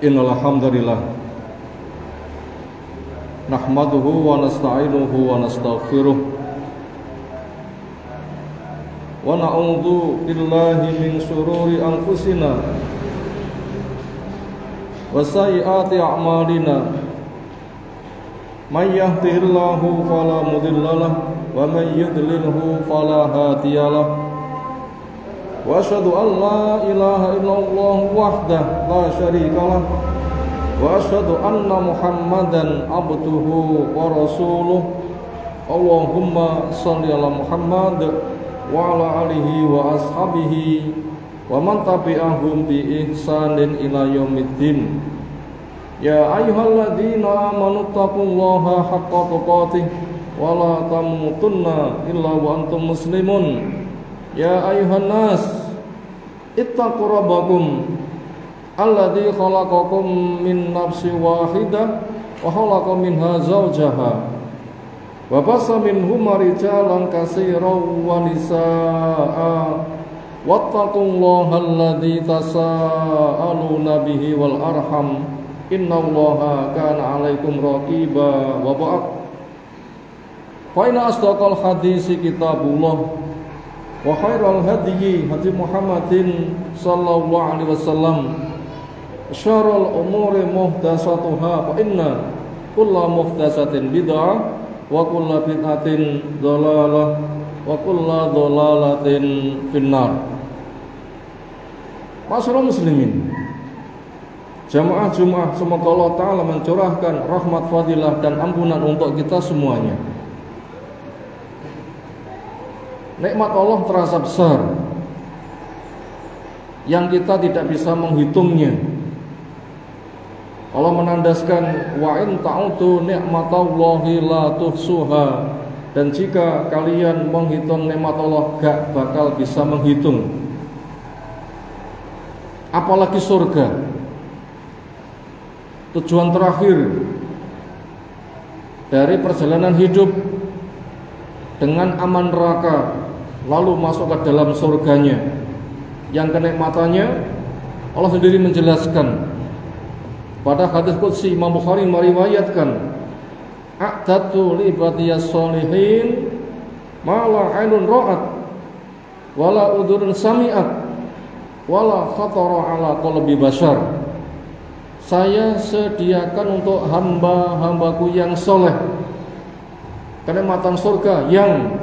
Innal hamdalillah nahmaduhu wa nasta'inuhu wa nastaghfiruh wa na'udzu billahi min shururi anfusina wa sayyiati a'malina may yahdihillahu fala mudhillalah wa may yudlilhu fala hadiyalah. Wa asyhadu an la ilaha illallah wahdahu la syarikalah wa asyhadu anna Muhammadan abduhu wa rasuluh. Allahumma shalli ala Muhammad wa ala alihi wa ashabihi wa man tabi'ahum bi ihsanin ila yaumiddin. Ya ayyuhalladzina amanu taqullaha haqqa tuqatih wa la tamutunna illa wa antum muslimun. Ya ayuhan nas ittaqu rabbakum alladzi khalaqakum min nafsin wahidah wa khalaqa minha zawjaha wa bassa minhuma rijalan katsiran wa nisaa'a wattaqullaha alladzi tasaaluna bihi wal arham innallaha kana 'alaikum raqiba. Wa ba'd. Fa inna asdaqal hadisi kitabullah wa khairal hadyi hadi Muhammadin sallallahu alaihi wasallam. Syarrul umuri muhdatsatuha fa inna kulla muhdatsatin bid'ah wa kulla bid'atin dhalalah wa kulla dhalalatin finnar. Masyaallah muslimin, jamaah Jumat, semoga Allah Ta'ala mencurahkan rahmat, fadilah dan ampunan untuk kita semuanya. Nikmat Allah terasa besar yang kita tidak bisa menghitungnya. Allah menandaskan wa in ta'udu ni'matallahi la tuhsuha, dan jika kalian menghitung nikmat Allah gak bakal bisa menghitung. Apalagi surga, tujuan terakhir dari perjalanan hidup dengan aman neraka lalu masuk ke dalam surganya yang kenikmatannya Allah sendiri menjelaskan pada hadis qudsi. Imam Bukhari meriwayatkan, a'dadtu li ibadiyas sholihin ma la 'ainun ra'at wa la udhunun sami'at wa la khatara 'ala qalbi bashar. Saya sediakan untuk hamba-hambaku yang soleh kenikmatan surga yang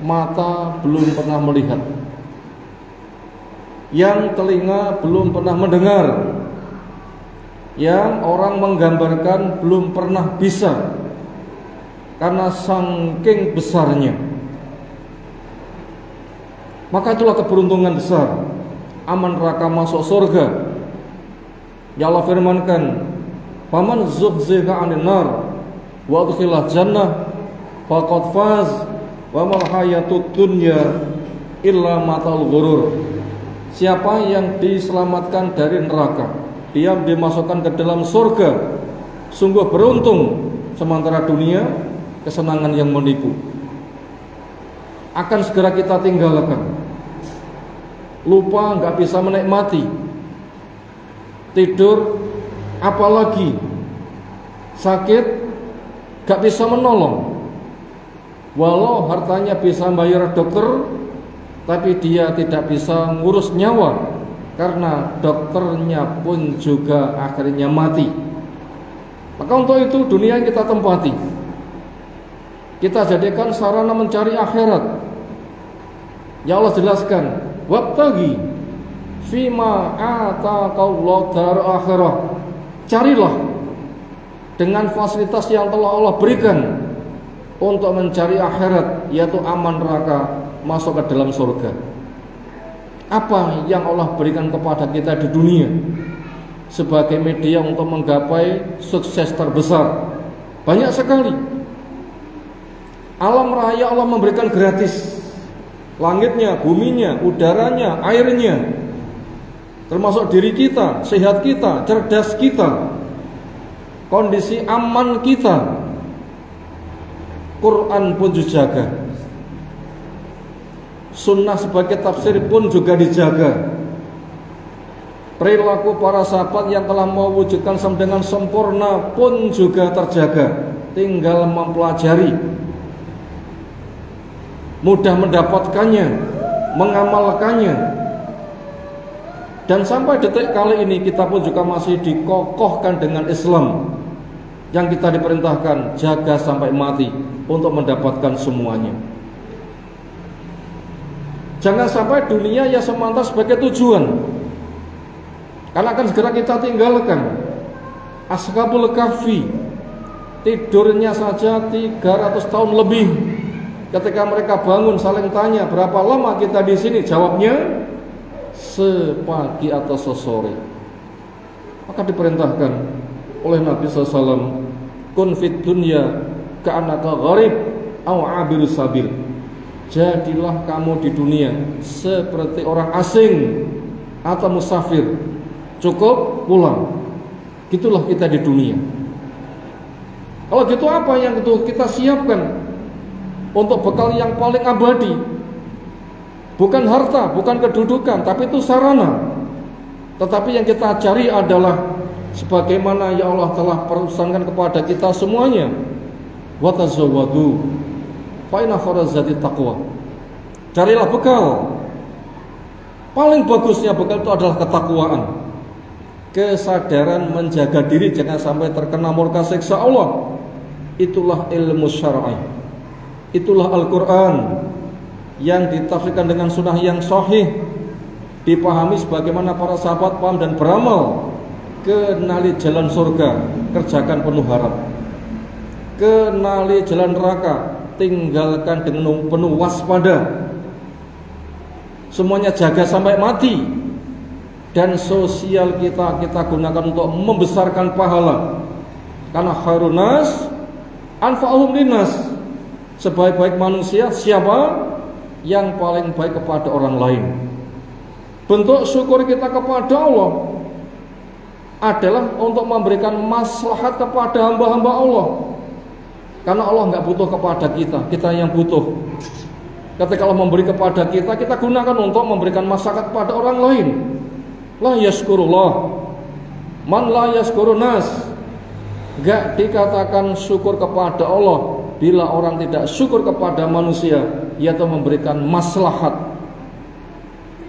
mata belum pernah melihat, yang telinga belum pernah mendengar, yang orang menggambarkan belum pernah bisa, karena saking besarnya. Maka itulah keberuntungan besar, aman neraka masuk surga. Ya Allah firmankan, faman zuhziha 'anil nar wa udkhilal jannah faqad faz wa mal hayatud dunya illa matal ghurur. Siapa yang diselamatkan dari neraka, dia dimasukkan ke dalam surga, sungguh beruntung. Sementara dunia kesenangan yang menipu akan segera kita tinggalkan. Lupa, nggak bisa menikmati. Tidur, apalagi sakit, nggak bisa menolong. Walau hartanya bisa bayar dokter, tapi dia tidak bisa ngurus nyawa, karena dokternya pun juga akhirnya mati. Maka untuk itu dunia kita tempati, kita jadikan sarana mencari akhirat. Ya Allah jelaskan, wabtaghi fima ataqallahu dar akhirah. Carilah dengan fasilitas yang telah Allah berikan untuk mencari akhirat, yaitu aman neraka, masuk ke dalam surga. Apa yang Allah berikan kepada kita di dunia sebagai media untuk menggapai sukses terbesar? Banyak sekali. Alam raya Allah memberikan gratis, langitnya, buminya, udaranya, airnya, termasuk diri kita, sehat kita, cerdas kita, kondisi aman kita. Quran pun dijaga, sunnah sebagai tafsir pun juga dijaga. perilaku para sahabat yang telah mewujudkan dengan sempurna pun juga terjaga. Tinggal mempelajari, mudah mendapatkannya, mengamalkannya. Dan sampai detik kali ini kita pun juga masih dikokohkan dengan Islam yang kita diperintahkan jaga sampai mati untuk mendapatkan semuanya. Jangan sampai dunia ya semata sebagai tujuan, karena akan segera kita tinggalkan. Ashabul Kahfi tidurnya saja 300 tahun lebih. Ketika mereka bangun saling tanya, berapa lama kita di sini? Jawabnya, sepagi atau sesore. Maka diperintahkan oleh Nabi SAW, kun fid dunya ka'annaka gharib aw abir sabil. Jadilah kamu di dunia seperti orang asing atau musafir, cukup pulang. Gitulah kita di dunia. Kalau gitu apa yang itu kita siapkan untuk bekal yang paling abadi? Bukan harta, bukan kedudukan, tapi itu sarana. Tetapi yang kita cari adalah sebagaimana ya Allah telah pesankan kepada kita semuanya, wa tazawwadu fa inna khairaz zadi taqwa. Carilah bekal. Paling bagusnya bekal itu adalah ketakwaan. Kesadaran menjaga diri jangan sampai terkena murka siksa Allah. Itulah ilmu syar'i. Itulah Al-Quran yang ditafsirkan dengan sunnah yang sahih, dipahami sebagaimana para sahabat paham dan beramal. Kenali jalan surga, kerjakan penuh harap. Kenali jalan neraka, tinggalkan dengan penuh waspada. Semuanya jaga sampai mati. Dan sosial kita gunakan untuk membesarkan pahala. Karena khairun nas anfa'uhum linnas. Sebaik-baik manusia siapa? Yang paling baik kepada orang lain. Bentuk syukur kita kepada Allah adalah untuk memberikan maslahat kepada hamba-hamba Allah. Karena Allah nggak butuh kepada kita, kita yang butuh. Ketika Allah memberi kepada kita, kita gunakan untuk memberikan maslahat kepada orang lain. La yashkurullah man la yashkurun nas. Gak dikatakan syukur kepada Allah bila orang tidak syukur kepada manusia, yaitu memberikan maslahat.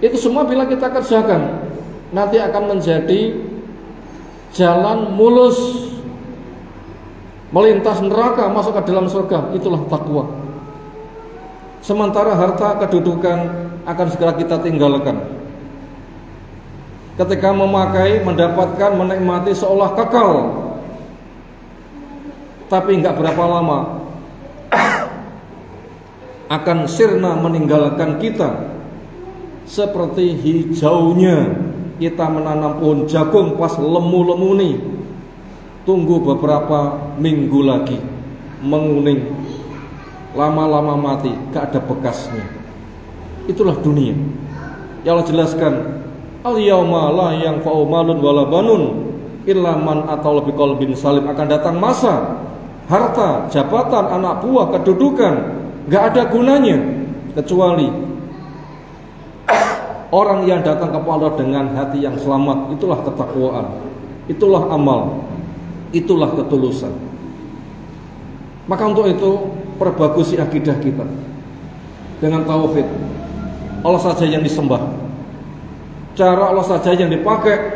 Itu semua bila kita kerjakan, nanti akan menjadi jalan mulus melintas neraka masuk ke dalam surga. Itulah takwa. Sementara harta kedudukan akan segera kita tinggalkan. Ketika memakai, mendapatkan, menikmati seolah kekal, tapi enggak berapa lama akan sirna meninggalkan kita. Seperti hijaunya kita menanam pohon jagung pas lemu-lemu nih, tunggu beberapa minggu lagi menguning, lama-lama mati, gak ada bekasnya. Itulah dunia. Ya Allah jelaskan, al-yauma la yanfa'u malun wala banun illa man ata'a biqalbin salim. Akan datang masa harta, jabatan, anak buah, kedudukan gak ada gunanya kecuali orang yang datang kepada Allah dengan hati yang selamat. Itulah ketakwaan, itulah amal, itulah ketulusan. Maka untuk itu perbagusi akidah kita dengan tauhid. Allah saja yang disembah, cara Allah saja yang dipakai,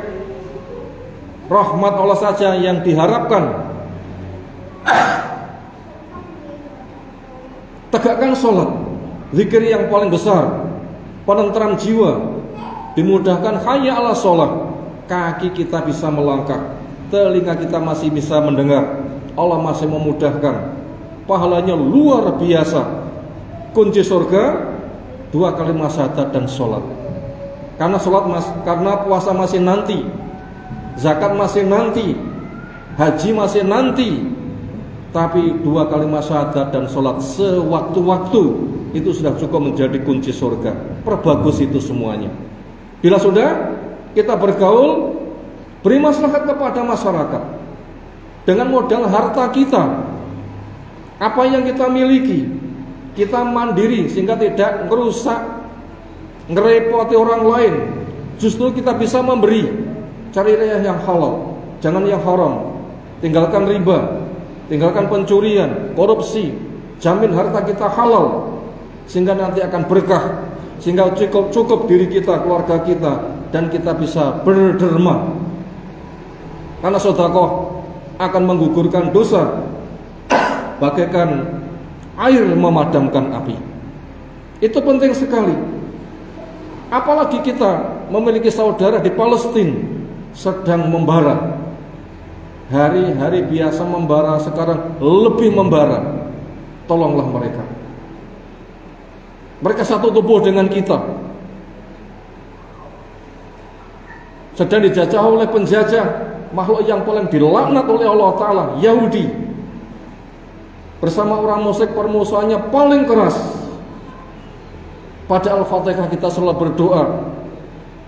rahmat Allah saja yang diharapkan. Tegakkan sholat, zikir yang paling besar, penentram jiwa, dimudahkan hayya ala sholat. Kaki kita bisa melangkah, telinga kita masih bisa mendengar, Allah masih memudahkan. Pahalanya luar biasa. Kunci surga 2 kalimat syahadat dan sholat. Karena karena puasa masih nanti, zakat masih nanti, haji masih nanti, tapi 2 kalimat syahadat dan sholat sewaktu-waktu itu sudah cukup menjadi kunci surga. Perbagus itu semuanya. Bila sudah kita bergaul, beri maslahat kepada masyarakat dengan modal harta kita, apa yang kita miliki, kita mandiri sehingga tidak merusak, ngerepoti orang lain, Justru kita bisa memberi. Carilah yang halal, jangan yang haram. Tinggalkan riba, tinggalkan pencurian, korupsi. Jamin harta kita halal, sehingga nanti akan berkah, sehingga cukup diri kita, keluarga kita, dan kita bisa berderma. Karena sedekah akan menggugurkan dosa bagaikan air memadamkan api. Itu penting sekali. Apalagi kita memiliki saudara di Palestina sedang membara. Hari-hari biasa membara, sekarang lebih membara. Tolonglah mereka. Mereka satu tubuh dengan kita. Sedang dijajah oleh penjajah, makhluk yang paling dilaknat oleh Allah Ta'ala, Yahudi. Bersama orang musyrik permusuhannya paling keras. Pada Al-Fatihah kita selalu berdoa,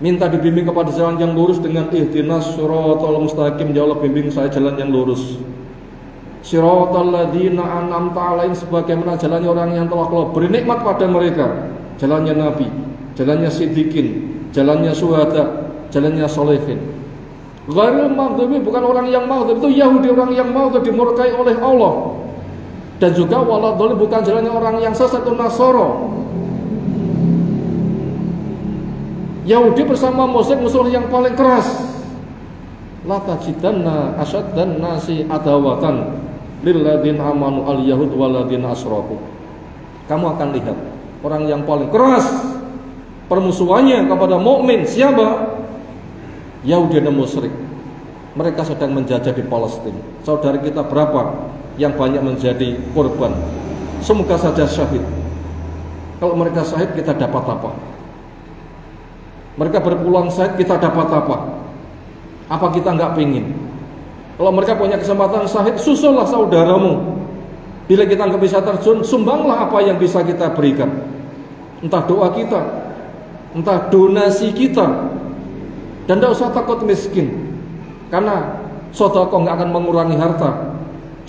minta dibimbing kepada jalan yang lurus dengan ihdinas siratal mustaqim, ya Allah bimbing saya jalan yang lurus. Siratal ladzina an'amta 'alaihim, sebagaimana jalannya orang yang telah Kau beri nikmat pada mereka. Jalannya Nabi, jalannya Siddiqin, jalannya syuhada, jalannya sholihin. Ghairil maghdubi, bukan orang yang maghdub, itu Yahudi, orang yang maghdub dimurkai oleh Allah. Dan juga waladhdallin, bukan jalannya orang yang sesat, itu Nasara. Yahudi bersama musyrik musuh yang paling keras. La tajidanna asyaddan nasi adawatan lilladzina amanu al-yahud walladzina asyraku. Kamu akan lihat orang yang paling keras permusuhannya kepada mukmin siapa? Yahudi dan musyrik. Mereka sedang menjajah di Palestina. Saudara kita berapa yang banyak menjadi korban? Semoga saja syahid. Kalau mereka syahid, kita dapat apa? Mereka berpulang syahid, kita dapat apa? Apa kita nggak pingin? Kalau mereka punya kesempatan syahid, susullah saudaramu. Bila kita nggak bisa terjun, sumbanglah apa yang bisa kita berikan. Entah doa kita, entah donasi kita. Dan tidak usah takut miskin, karena sedekah nggak akan mengurangi harta,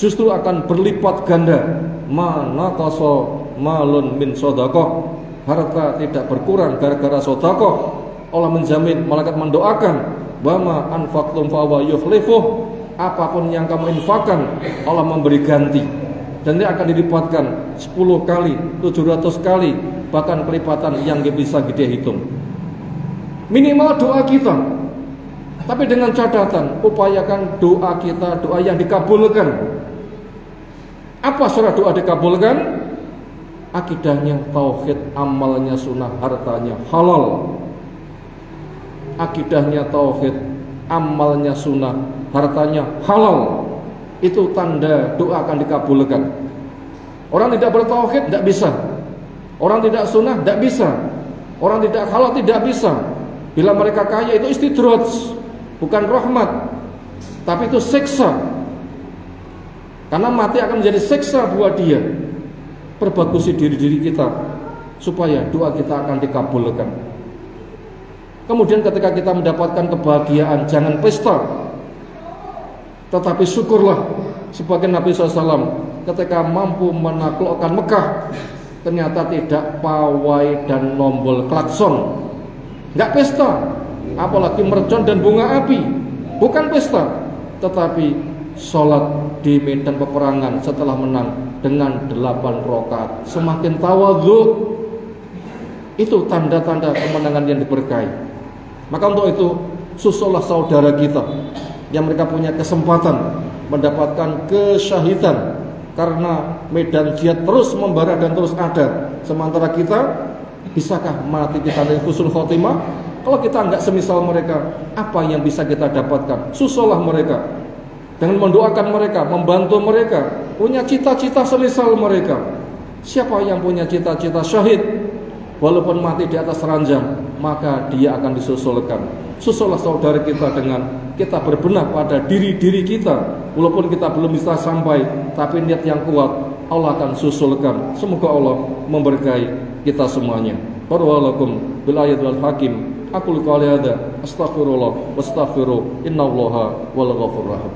justru akan berlipat ganda. Mana koso malun min sedekah, harta tidak berkurang gara-gara sedekah. Allah menjamin, malaikat mendoakan, wama anfaqtum fa huwa yukhlifuh, apapun yang kamu infakkan Allah memberi ganti, dan ini akan dilipatkan 10 kali, 700 kali, bahkan pelipatan yang bisa kita hitung. Minimal doa kita, tapi dengan catatan, upayakan doa kita doa yang dikabulkan. Apa syarat doa dikabulkan? Akidahnya tauhid, amalnya sunnah, hartanya halal. Akidahnya tauhid, amalnya sunnah, hartanya halal. Itu tanda doa akan dikabulkan. Orang tidak bertauhid tidak bisa. Orang tidak sunnah tidak bisa. Orang tidak halal tidak bisa. Bila mereka kaya itu istidraj, bukan rahmat, tapi itu siksa. Karena mati akan menjadi siksa buat dia. Perbagusi diri kita supaya doa kita akan dikabulkan. Kemudian ketika kita mendapatkan kebahagiaan, jangan pesta, tetapi syukurlah. Sebagai Nabi SAW ketika mampu menaklukkan Mekah, ternyata tidak pawai dan nombol klakson. Nggak pesta, apalagi mercon dan bunga api. Bukan pesta, tetapi sholat di medan peperangan setelah menang dengan 8 rakaat. Semakin tawadhu, itu tanda-tanda kemenangan yang diberkahi. Maka untuk itu, susullah saudara kita yang mereka punya kesempatan mendapatkan kesyahidan, karena medan jihad terus membara dan terus ada. Sementara kita, bisakah mati kita dari husnul khotimah? Kalau kita enggak semisal mereka, apa yang bisa kita dapatkan? Susullah mereka dengan mendoakan mereka, membantu mereka, punya cita-cita semisal mereka. Siapa yang punya cita-cita syahid, walaupun mati di atas ranjang, maka dia akan disusulkan. Susullah saudara kita dengan kita berbenah pada diri-diri kita. Walaupun kita belum bisa sampai, tapi niat yang kuat, Allah akan susulkan. Semoga Allah memberkahi kita semuanya. Barakallahu bil ayat wal hakim. Aku qouli hadza astaghfirullah wastaghfiru innallaha wal ghafurur rahim.